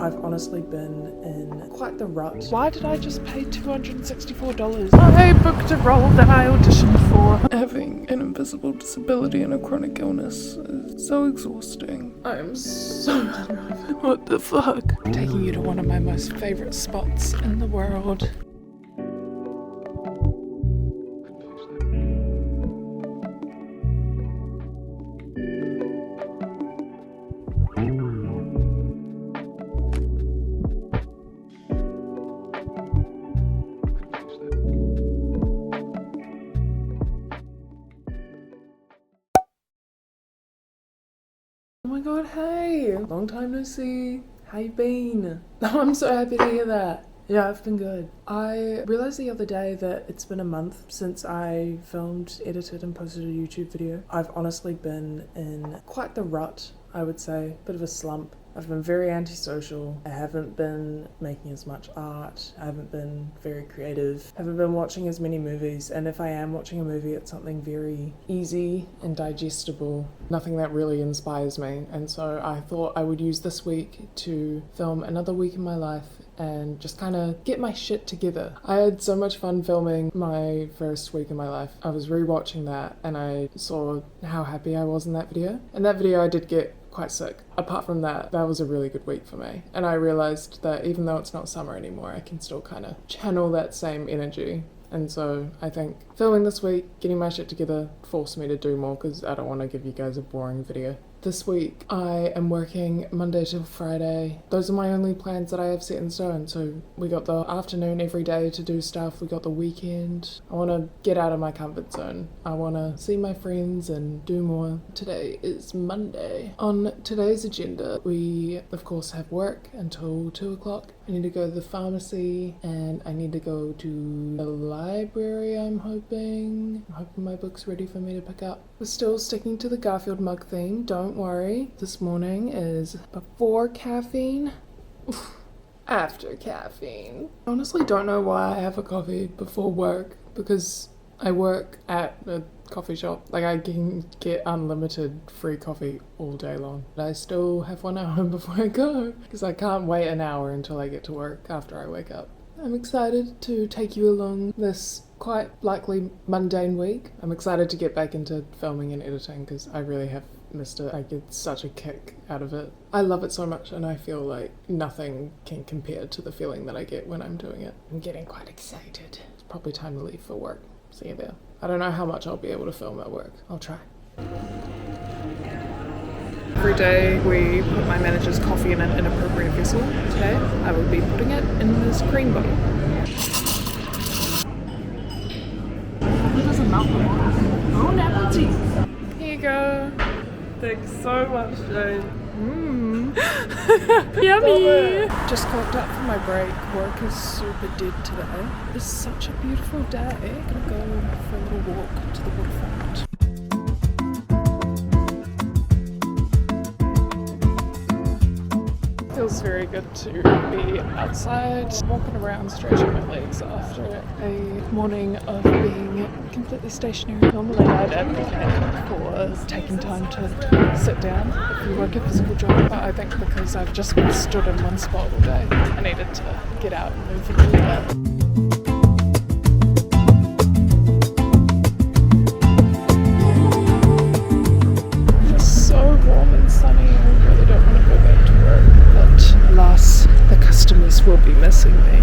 I've honestly been in quite the rut. Why did I just pay $264? I booked a role that I auditioned for. Having an invisible disability and a chronic illness is so exhausting. I am so hungover. What the fuck? I'm taking you to one of my most favourite spots in the world. Oh my god, hey! Long time no see. How you been? Oh, I'm so happy to hear that. Yeah, I've been good. I realized the other day that it's been a month since I filmed, edited and posted a YouTube video. I've honestly been in quite the rut, I would say. Bit of a slump. I've been very antisocial. I haven't been making as much art. I haven't been very creative. I haven't been watching as many movies. And if I am watching a movie, it's something very easy and digestible. Nothing that really inspires me. And so I thought I would use this week to film another week in my life and just kind of get my shit together. I had so much fun filming my first week in my life. I was rewatching that and I saw how happy I was in that video. In that video I did get quite sick. Apart from that, that was a really good week for me. And I realized that even though it's not summer anymore, I can still kind of channel that same energy. And so I think filming this week, getting my shit together, forced me to do more because I don't want to give you guys a boring video. This week I am working Monday till Friday. Those are my only plans that I have set in stone. So we got the afternoon every day to do stuff. We got the weekend. I want to get out of my comfort zone. I want to see my friends and do more. Today is Monday. On today's agenda, we of course have work until 2 o'clock. I need to go to the pharmacy and I need to go to the library, I'm hoping. I'm hoping my book's ready for me to pick up. We're still sticking to the Garfield mug theme, don't worry. This morning is before caffeine, after caffeine. I honestly don't know why I have a coffee before work, because I work at a coffee shop. Like, I can get unlimited free coffee all day long. But I still have 1 hour before I go, because I can't wait an hour until I get to work after I wake up. I'm excited to take you along this quite likely mundane week. I'm excited to get back into filming and editing because I really have missed it. I get such a kick out of it. I love it so much and I feel like nothing can compare to the feeling that I get when I'm doing it. I'm getting quite excited. It's probably time to leave for work. See you there. I don't know how much I'll be able to film at work. I'll try. Every day we put my manager's coffee in an inappropriate vessel. Today I will be putting it in this cream bottle. It doesn't melt the bottle. Oh, apple tea. Here you go. Thanks so much, Jane. Yummy! Just clocked up for my break. Work is super dead today. It's such a beautiful day. I'm gonna go for a little walk to the waterfront. Feels very good to be outside, walking around, stretching my legs after a morning of being completely stationary. Normally I'd advocate for taking time to sit down if you work a physical job, but I think because I've just been stood in one spot all day, I needed to get out and move a little bit. Alas, the customers will be missing me.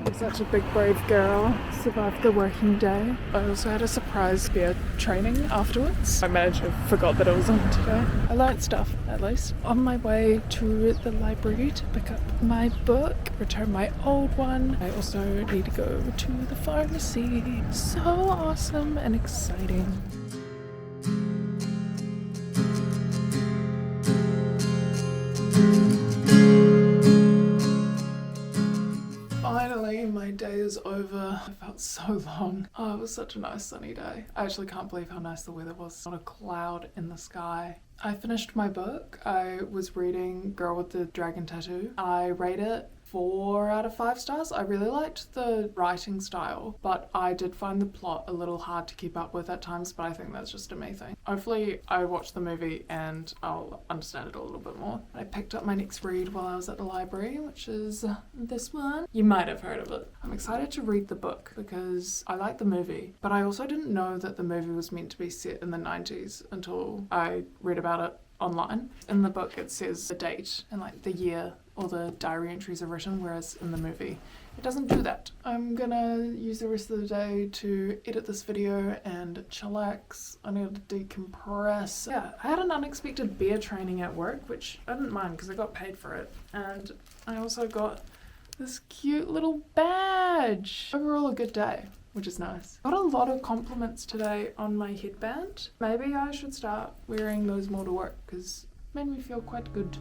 I'm such a big brave girl, survived the working day. I also had a surprise beer training afterwards. My manager forgot that it was on today. I learnt stuff, at least. On my way to the library to pick up my book, return my old one. I also need to go to the pharmacy. So awesome and exciting. Finally, my day is over. It felt so long. Oh, it was such a nice sunny day. I actually can't believe how nice the weather was. Not a cloud in the sky. I finished my book. I was reading Girl with the Dragon Tattoo. I rate it 4 out of 5 stars. I really liked the writing style, but I did find the plot a little hard to keep up with at times, but I think that's just a me thing. Hopefully I watch the movie and I'll understand it a little bit more. I picked up my next read while I was at the library, which is this one. You might have heard of it. I'm excited to read the book because I like the movie, but I also didn't know that the movie was meant to be set in the 90s until I read about it online. In the book it says the date and like the year all the diary entries are written, whereas in the movie it doesn't do that. I'm gonna use the rest of the day to edit this video and chillax. I need to decompress. Yeah, I had an unexpected beer training at work, which I didn't mind because I got paid for it, and I also got this cute little badge. Overall a good day, which is nice. Got a lot of compliments today on my headband. Maybe I should start wearing those more to work because it made me feel quite good.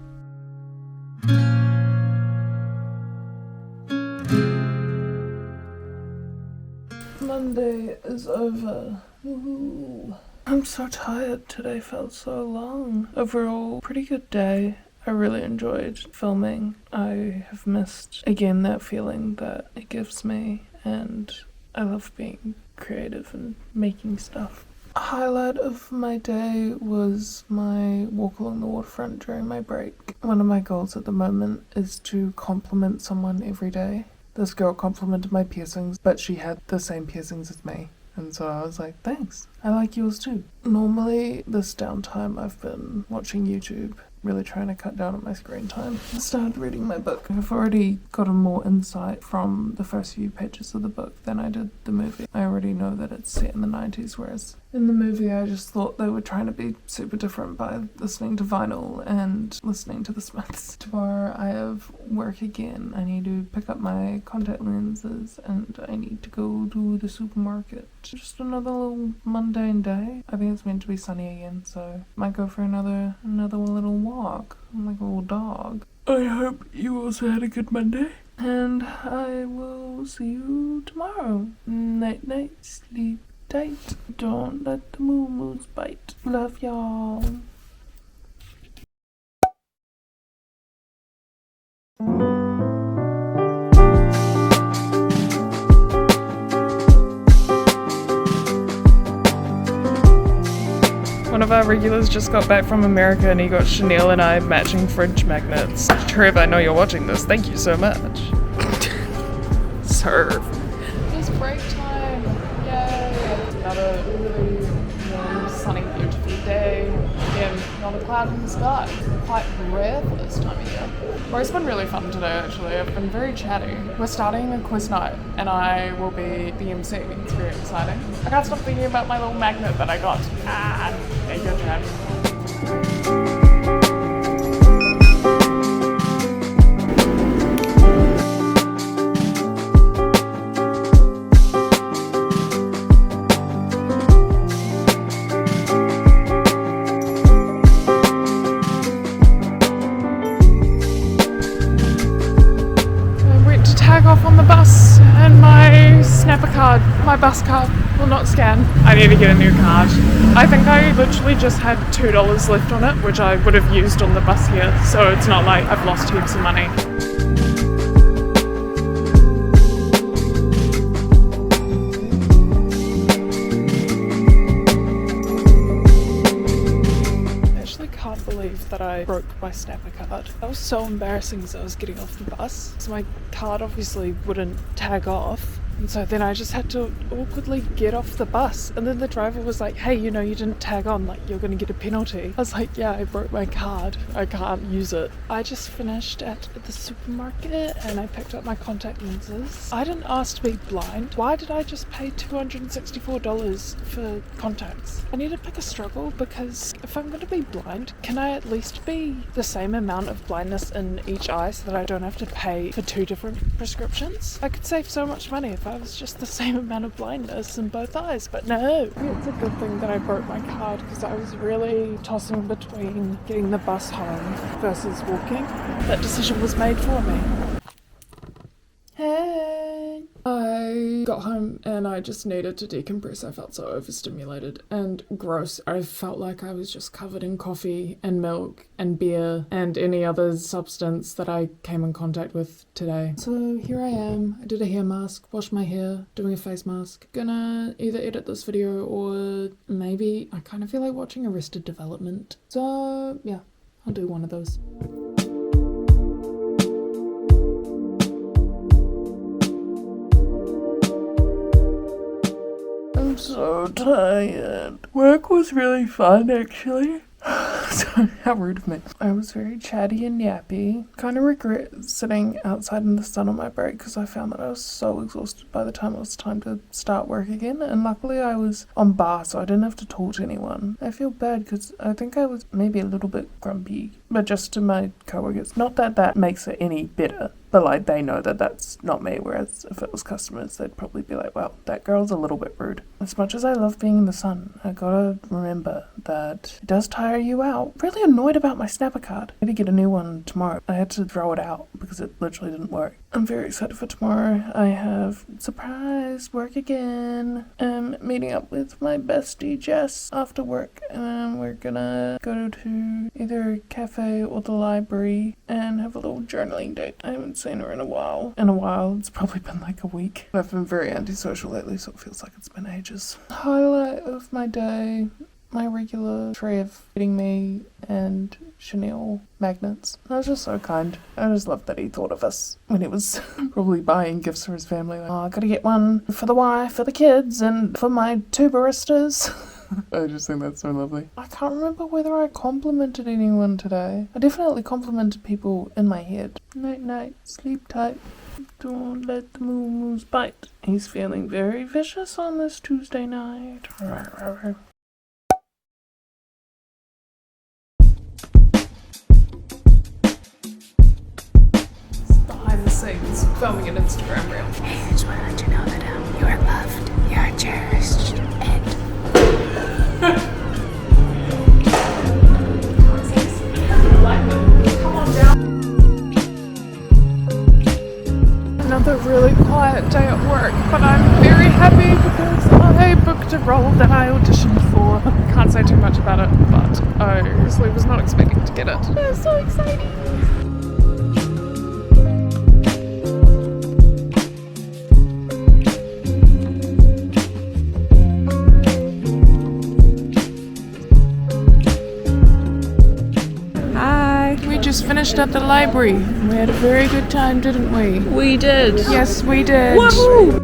Monday is over. Woohoo. I'm so tired. Today felt so long. Overall, pretty good day. I really enjoyed filming. I have missed, again, that feeling that it gives me, and I love being creative and making stuff. A highlight of my day was my walk along the waterfront during my break. One of my goals at the moment is to compliment someone every day. This girl complimented my piercings, but she had the same piercings as me. And so I was like, thanks, I like yours too. Normally, this downtime I've been watching YouTube, really trying to cut down on my screen time. I started reading my book. I've already gotten more insight from the first few pages of the book than I did the movie. I already know that it's set in the 90s, whereas in the movie I just thought they were trying to be super different by listening to vinyl and listening to the Smiths. Tomorrow I have work again. I need to pick up my contact lenses and I need to go to the supermarket. Just another little mundane day. I think it's meant to be sunny again, so might go for another little walk. I'm like a little dog. I hope you also had a good Monday, and I will see you tomorrow. Night night, sleep tight. Don't let the moo-moos bite. Love y'all. One of our regulars just got back from America and he got Chanel and I matching fridge magnets. Trev, I know you're watching this. Thank you so much. Serve. It's break time. Yay. It's another really warm, sunny, beautiful day. Again, not a cloud in the sky. Quite rare for this time of year. Work's been really fun today, actually. I've been very chatty. We're starting a quiz night and I will be the MC. It's very exciting. I can't stop thinking about my little magnet that I got. There you go, Trav. Off on the bus and my snapper card, my bus card will not scan. I need to get a new card. I think I literally just had $2 left on it, which I would have used on the bus here, so it's not like I've lost heaps of money. That I broke my snapper card. That was so embarrassing as I was getting off the bus. So my card obviously wouldn't tag off. And so then I just had to awkwardly get off the bus. And then the driver was like, hey, you know, you didn't tag on, like you're gonna get a penalty. I was like, yeah, I broke my card. I can't use it. I just finished at the supermarket and I picked up my contact lenses. I didn't ask to be blind. Why did I just pay $264 for contacts? I need to pick a struggle because if I'm gonna be blind, can I at least be the same amount of blindness in each eye so that I don't have to pay for 2 different prescriptions? I could save so much money if I was just the same amount of blindness in both eyes, but no. It's a good thing that I broke my card because I was really tossing between getting the bus home versus walking. That decision was made for me. Hey! I I got home and I just needed to decompress. I felt so overstimulated and gross. I felt like I was just covered in coffee and milk and beer and any other substance that I came in contact with today. So here I am. I did a hair mask, washed my hair, doing a face mask. Gonna either edit this video or maybe I kind of feel like watching Arrested Development. So yeah, I'll do one of those. I'm so tired. Work was really fun, actually. Sorry, how rude of me. I was very chatty and yappy. Kind of regret sitting outside in the sun on my break because I found that I was so exhausted by the time it was time to start work again. And luckily I was on bar, so I didn't have to talk to anyone. I feel bad because I think I was maybe a little bit grumpy, but just to my coworkers. Not that that makes it any better, but like they know that that's not me, whereas if it was customers, they'd probably be like, well, that girl's a little bit rude. As much as I love being in the sun, I gotta remember that it does tire you out. Really annoyed about my snapper card. I need to get a new one tomorrow. I had to throw it out because it literally didn't work. I'm very excited for tomorrow. I have surprise work again. I'm meeting up with my bestie Jess after work, and we're gonna go to either a cafe or the library and have a little journaling date. I haven't seen her in a while. It's probably been like a week. I've been very antisocial lately, so it feels like it's been ages. Highlight of my day, my regular tray of getting me and Chanel magnets. That was just so kind. I just loved that he thought of us when he was probably buying gifts for his family. Like, oh, I gotta get one for the wife, for the kids, and for my 2 baristas. I just think that's so lovely. I can't remember whether I complimented anyone today. I definitely complimented people in my head. Night night, sleep tight. Don't let the moo-moos bite. He's feeling very vicious on this Tuesday night. Behind the scenes, filming an Instagram reel. Hey, I just want to let you know that you are loved, you are cherished, and another really quiet day at work, but I'm very happy because I booked a role that I auditioned for. Can't say too much about it, but I honestly was not expecting to get it. It's so exciting! Just finished at the library. We had a very good time, didn't we? We did. Yes, we did. Woohoo!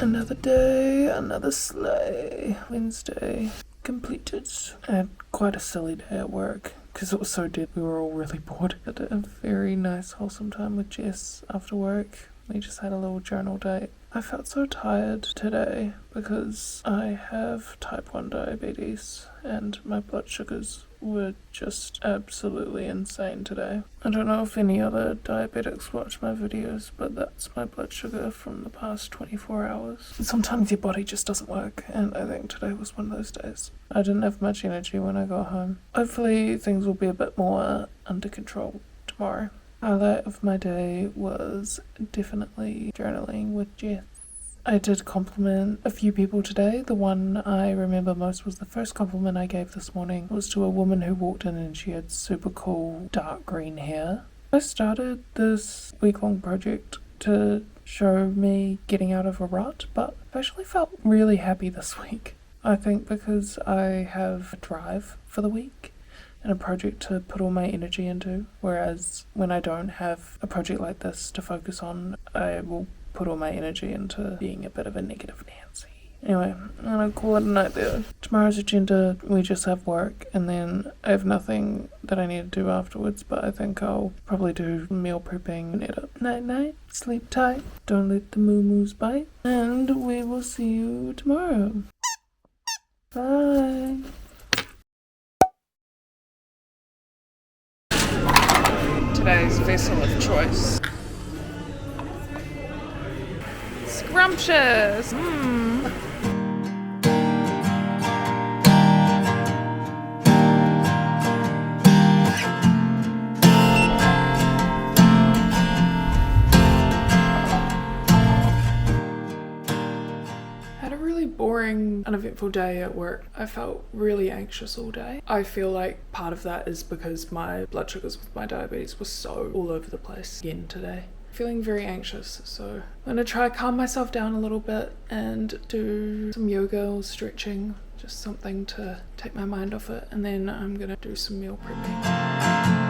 Another day, another sleigh. Wednesday completed. I had quite a silly day at work. Because it was so dead, we were all really bored. Had a very nice, wholesome time with Jess after work. We just had a little journal date. I felt so tired today because I have type 1 diabetes and my blood sugars were just absolutely insane today. I don't know if any other diabetics watch my videos, but that's my blood sugar from the past 24 hours. Sometimes your body just doesn't work, and I think today was one of those days. I didn't have much energy when I got home. Hopefully things will be a bit more under control tomorrow. Highlight of my day was definitely journaling with Jess. I did compliment a few people today. The one I remember most was the first compliment I gave this morning. It was to a woman who walked in and she had super cool dark green hair. I started this week-long project to show me getting out of a rut, but I've actually felt really happy this week. I think because I have a drive for the week and a project to put all my energy into, whereas when I don't have a project like this to focus on, I will put all my energy into being a bit of a negative Nancy. Anyway, I'm gonna call it a night there. Tomorrow's agenda, we just have work, and then I have nothing that I need to do afterwards, but I think I'll probably do meal prepping and edit. Night night, sleep tight, don't let the moo-moos bite, and we will see you tomorrow. Bye. Today's vessel of choice. Scrumptious! a really boring, uneventful day at work. I felt really anxious all day. I feel like part of that is because my blood sugars with my diabetes were so all over the place again today. Feeling very anxious, so I'm gonna try calm myself down a little bit and do some yoga or stretching, just something to take my mind off it, and then I'm gonna do some meal prepping.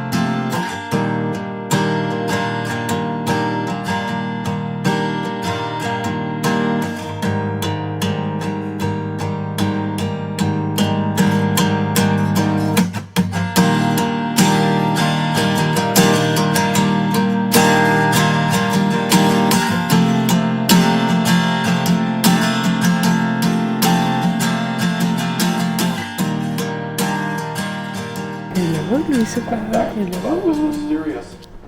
Hello, Lucifer. Hello.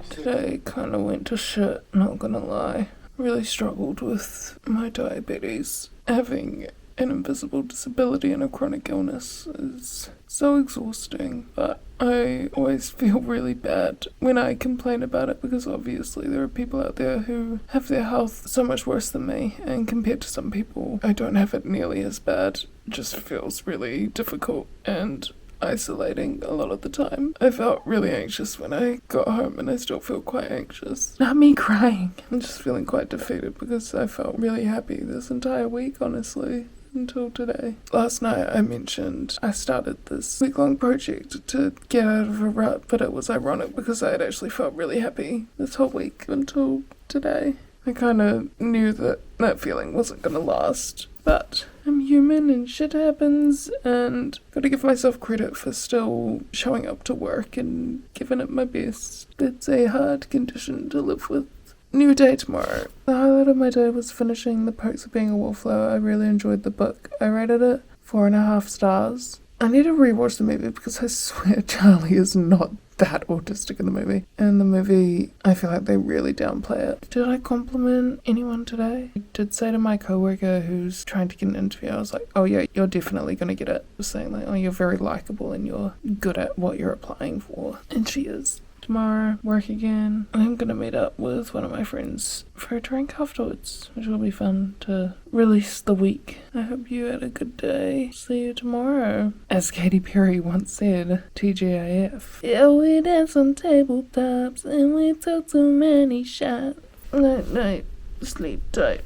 Today kind of went to shit, not gonna lie. Really struggled with my diabetes. Having an invisible disability and a chronic illness is so exhausting, but I always feel really bad when I complain about it because obviously there are people out there who have their health so much worse than me, and compared to some people, I don't have it nearly as bad. It just feels really difficult and isolating a lot of the time. I felt really anxious when I got home, and I still feel quite anxious. Not me crying. I'm just feeling quite defeated because I felt really happy this entire week, honestly, until today. Last night I mentioned I started this week-long project to get out of a rut, but it was ironic because I had actually felt really happy this whole week until today. I kind of knew that that feeling wasn't going to last, but I'm human and shit happens, and gotta give myself credit for still showing up to work and giving it my best. It's a hard condition to live with. New day tomorrow. The highlight of my day was finishing The Perks of Being a Wallflower. I really enjoyed the book. I rated it 4.5 stars. I need to rewatch the movie because I swear Charlie is not that autistic in the movie. And the movie, I feel like they really downplay it. Did I compliment anyone today? I did say to my coworker who's trying to get an interview, I was like, oh yeah, you're definitely gonna get it. I was saying like, oh, you're very likable and you're good at what you're applying for. And she is. Tomorrow, work again. I'm gonna meet up with one of my friends for a drink afterwards, which will be fun to release the week. I hope you had a good day. See you tomorrow. As Katy Perry once said, TGIF. Yeah, we dance on tabletops and we took too many shots. Night, night, sleep tight.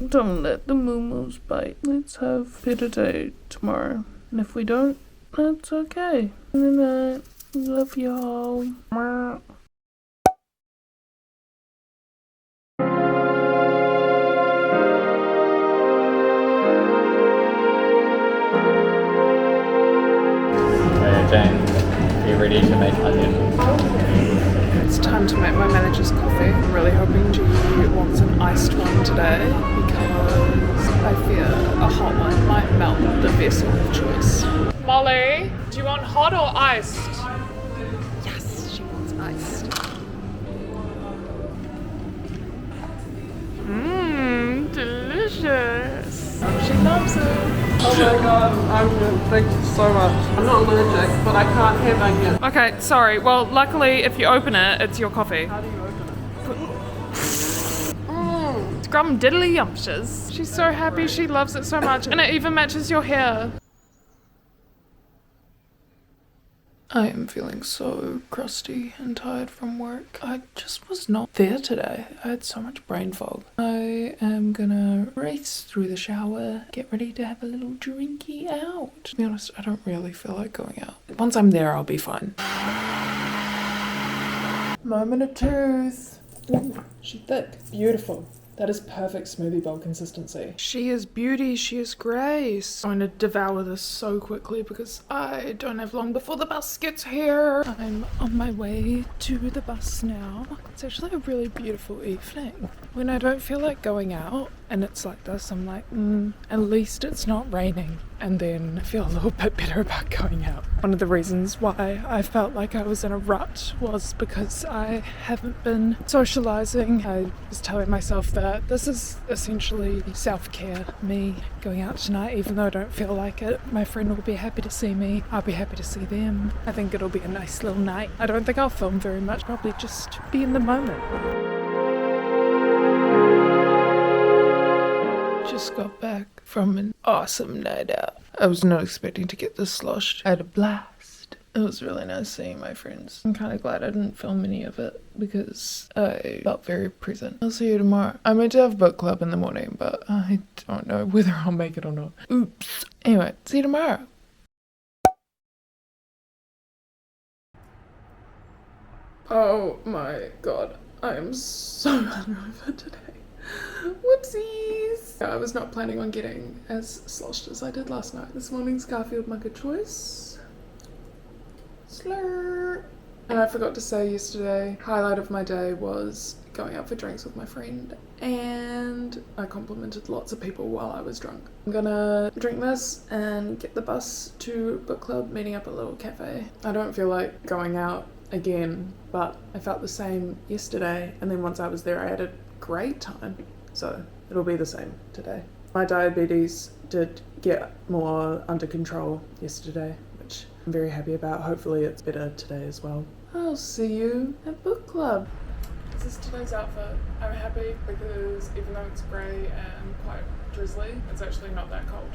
Don't let the moo-moos bite. Let's have a better day tomorrow. And if we don't, that's okay. Good night. Love y'all. Jane, are you ready to make onion? It's time to make my manager's coffee. I'm really hoping G wants an iced one today because I fear a hot one might melt the vessel of choice. Molly, do you want hot or iced? Yes, she wants iced. Delicious. She loves it. Oh my god, I'm good. Thank you so much. I'm not allergic, but I can't have onion. Okay, sorry. Well, luckily, if you open it, it's your coffee. How do you open it? Scrum diddly yumptious. She's so happy. She loves it so much. And it even matches your hair. I am feeling so crusty and tired from work. I just was not there today. I had so much brain fog. I am gonna race through the shower, get ready to have a little drinky out. To be honest, I don't really feel like going out. Once I'm there, I'll be fine. Moment of truth. Ooh, she's thick. Beautiful. That is perfect smoothie bowl consistency. She is beauty, she is grace. I'm going to devour this so quickly because I don't have long before the bus gets here. I'm on my way to the bus now. It's actually a really beautiful evening. When I don't feel like going out and it's like this, I'm like, at least it's not raining. And then I feel a little bit better about going out. One of the reasons why I felt like I was in a rut was because I haven't been socializing. I was telling myself that this is essentially self-care. Me going out tonight, even though I don't feel like it. My friend will be happy to see me. I'll be happy to see them. I think it'll be a nice little night. I don't think I'll film very much. Probably just be in the moment. Just just got back from an awesome night out. I was not expecting to get this sloshed. I had a blast. It was really nice seeing my friends. I'm kind of glad I didn't film any of it because I felt very present. I'll see you tomorrow. I meant to have book club in the morning, but I don't know whether I'll make it or not. Oops. Anyway, see you tomorrow. Oh my god, I am so hungover today. Whoopsies! I was not planning on getting as sloshed as I did last night. This morning's Garfield mug of choice. Slurp. And I forgot to say yesterday, highlight of my day was going out for drinks with my friend, and I complimented lots of people while I was drunk. I'm gonna drink this and get the bus to book club, meeting up at a little cafe. I don't feel like going out again, but I felt the same yesterday, and then once I was there I had a great time, so it'll be the same today. My diabetes did get more under control yesterday, which I'm very happy about. Hopefully it's better today as well. I'll see you at book club. This is today's outfit. I'm happy because even though it's grey and quite drizzly, it's actually not that cold.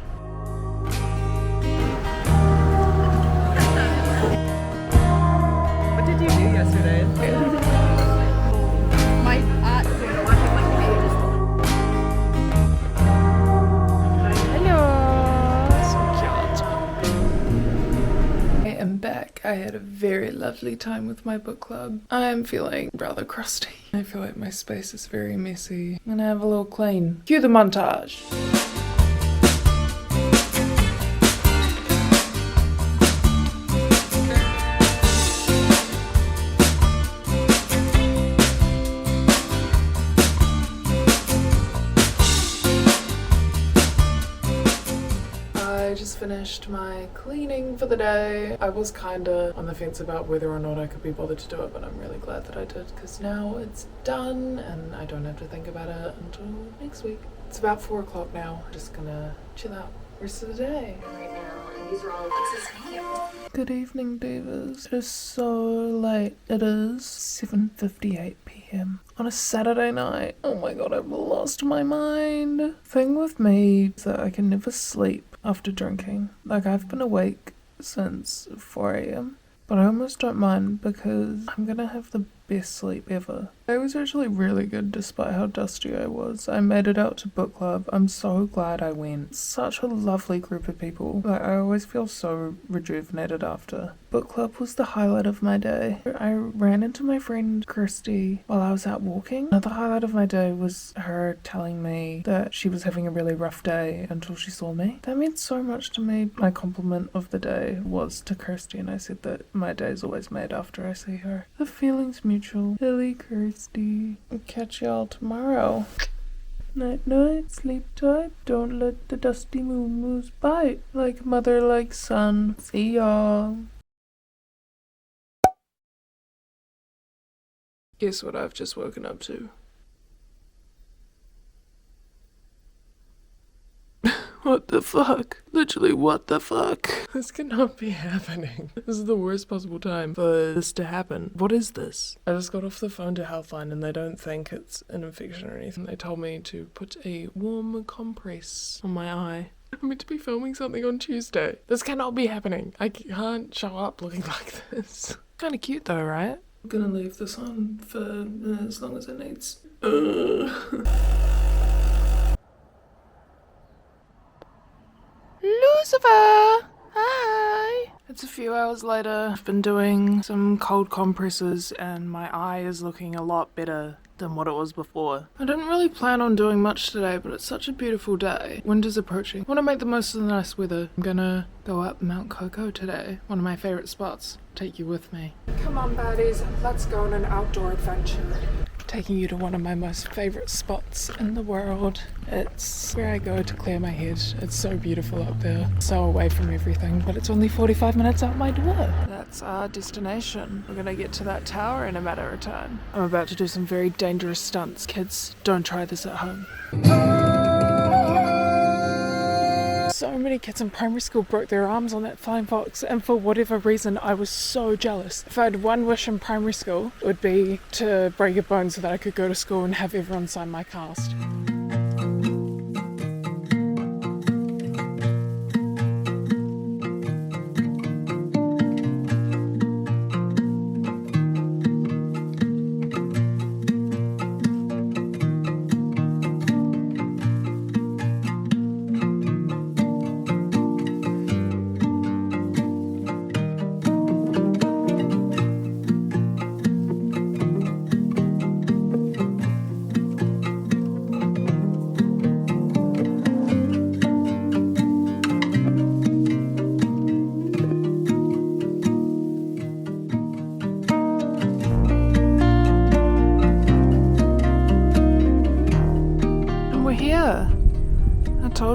What did you do yesterday? My watching my videos. I am back. I had a very lovely time with my book club. I am feeling rather crusty. I feel like my space is very messy. I'm gonna have a little clean. Cue the montage. I just finished my cleaning for the day. I was kinda on the fence about whether or not I could be bothered to do it, but I'm really glad that I did because now it's done and I don't have to think about it until next week. It's about 4 o'clock now. I'm just gonna chill out rest of the day. Right now, and these are all. What's his name? Good evening, divas. It is so late. It is 7:58 p.m. on a Saturday night. Oh my god, I've lost my mind. Thing with me is that I can never sleep after drinking. Like, I've been awake since 4 a.m. but I almost don't mind because I'm gonna have the best sleep ever. It was actually really good despite how dusty I was. I made it out to book club. I'm so glad I went. Such a lovely group of people. Like, I always feel so rejuvenated after. Book club was the highlight of my day. I ran into my friend Kirsty while I was out walking. Another highlight of my day was her telling me that she was having a really rough day until she saw me. That meant so much to me. My compliment of the day was to Kirsty, and I said that my day's always made after I see her. The feeling's mutual. Silly Kirsty. I'll catch y'all tomorrow. Night night, sleep tight, don't let the dusty moo-moos bite. Like mother, like son. See y'all. Guess what I've just woken up to? What the fuck? Literally, what the fuck? This cannot be happening. This is the worst possible time for this to happen. What is this? I just got off the phone to Healthline and they don't think it's an infection or anything. They told me to put a warm compress on my eye. I'm meant to be filming something on Tuesday. This cannot be happening. I can't show up looking like this. Kind of cute though, right? I'm gonna leave this on for as long as it needs. Lucifer! Hi! It's a few hours later. I've been doing some cold compresses and my eye is looking a lot better than what it was before. I didn't really plan on doing much today, but it's such a beautiful day. Winter's approaching. I want to make the most of the nice weather. I'm gonna go up Mount Coco today. One of my favourite spots. Take you with me. Come on, baddies. Let's go on an outdoor adventure. Taking you to one of my most favourite spots in the world. It's where I go to clear my head. It's so beautiful up there. So away from everything, but it's only 45 minutes out my door. That's our destination. We're gonna get to that tower in a matter of time. I'm about to do some very dangerous stunts. Kids, don't try this at home. So many kids in primary school broke their arms on that flying fox, and for whatever reason I was so jealous. If I had one wish in primary school, it would be to break a bone so that I could go to school and have everyone sign my cast.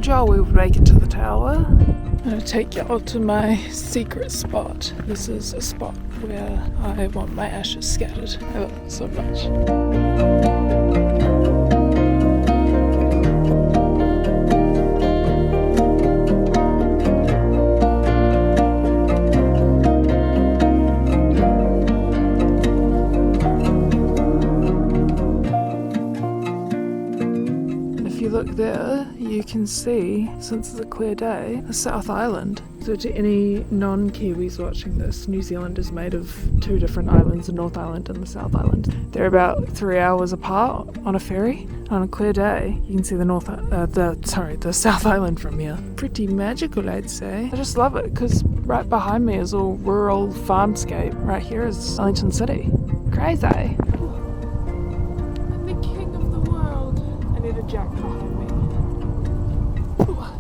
told y'all we would make it to the tower. I'm gonna take y'all to my secret spot. This is a spot where I want my ashes scattered. I love it so much. Look there, you can see, since it's a clear day, the South Island. So to any non-Kiwis watching this, New Zealand is made of two different islands, the North Island and the South Island. They're about 3 hours apart on a ferry. On a clear day, you can see the South Island from here. Pretty magical, I'd say. I just love it, because right behind me is all rural farmscape. Right here is Wellington City. Crazy. I'm the king of the world. I need a jack behind me.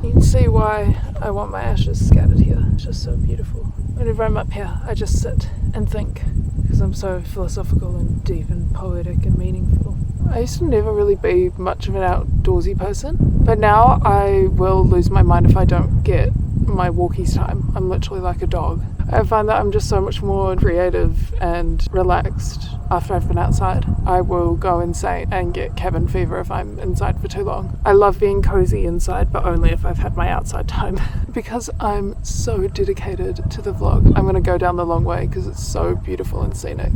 You can see why I want my ashes scattered here. It's just so beautiful. Whenever I'm up here, I just sit and think, because I'm so philosophical and deep and poetic and meaningful. I used to never really be much of an outdoorsy person, but now I will lose my mind if I don't get my walkies time. I'm literally like a dog. I find that I'm just so much more creative and relaxed after I've been outside. I will go insane and get cabin fever if I'm inside for too long. I love being cozy inside, but only if I've had my outside time. Because I'm so dedicated to the vlog, I'm going to go down the long way because it's so beautiful and scenic.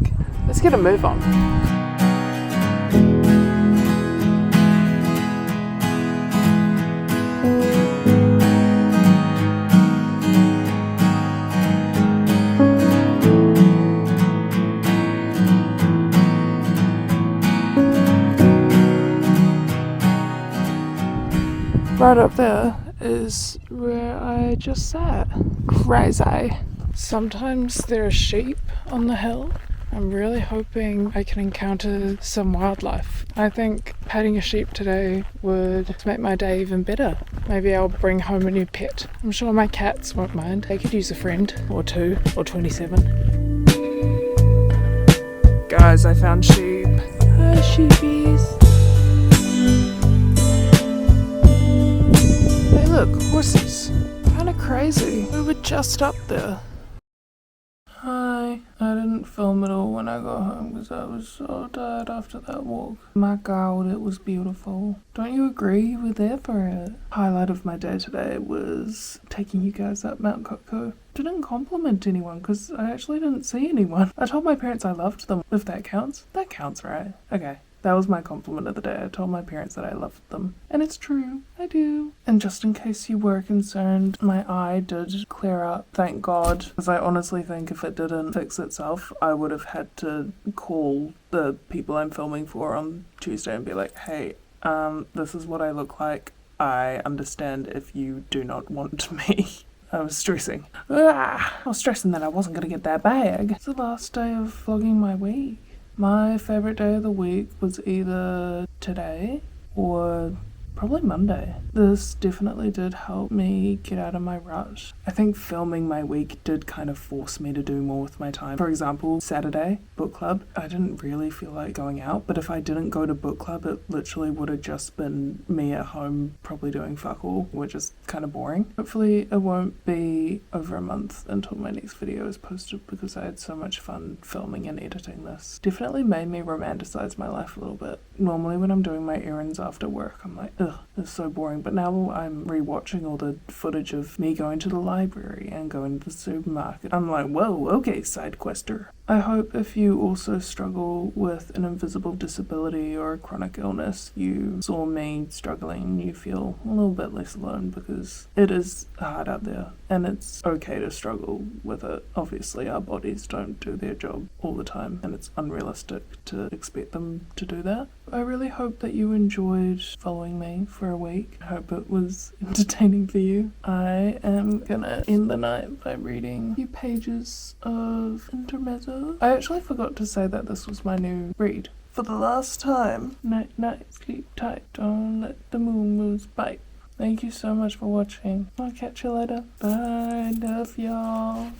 Let's get a move on. Right up there is where I just sat. Crazy. Sometimes there are sheep on the hill. I'm really hoping I can encounter some wildlife. I think patting a sheep today would make my day even better. Maybe I'll bring home a new pet. I'm sure my cats won't mind. They could use a friend, or 2, or 27. Guys, I found sheep. Hi, sheepies. Look, horses. Kinda crazy. We were just up there. Hi. I didn't film it all when I got home because I was so tired after that walk. My god, it was beautiful. Don't you agree? You were there for it. Highlight of my day today was taking you guys up Mount Koko. Didn't compliment anyone because I actually didn't see anyone. I told my parents I loved them, if that counts. That counts, right? Okay. That was my compliment of the day. I told my parents that I loved them. And it's true. I do. And just in case you were concerned, my eye did clear up. Thank God. Because I honestly think if it didn't fix itself, I would have had to call the people I'm filming for on Tuesday and be like, hey, this is what I look like. I understand if you do not want me. I was stressing. I was stressing that I wasn't going to get that bag. It's the last day of vlogging my week. My favourite day of the week was either today or probably Monday. This definitely did help me get out of my rut. I think filming my week did kind of force me to do more with my time. For example, Saturday, book club. I didn't really feel like going out, but if I didn't go to book club, it literally would have just been me at home probably doing fuck all, which is kind of boring. Hopefully it won't be over a month until my next video is posted because I had so much fun filming and editing this. Definitely made me romanticize my life a little bit. Normally when I'm doing my errands after work, I'm like, ugh, it's so boring. But now I'm rewatching all the footage of me going to the library and going to the supermarket. I'm like, whoa, okay, side quester. I hope if you also struggle with an invisible disability or a chronic illness, you saw me struggling, you feel a little bit less alone because it is hard out there and it's okay to struggle with it. Obviously, our bodies don't do their job all the time and it's unrealistic to expect them to do that. I really hope that you enjoyed following me for a week. I hope it was entertaining for you. I am gonna end the night by reading a few pages of intermezzo. I actually forgot to say that this was my new read. For the last time, night night, sleep tight, don't let the moon moves bite. Thank you so much for watching. I'll catch you later. Bye, love y'all.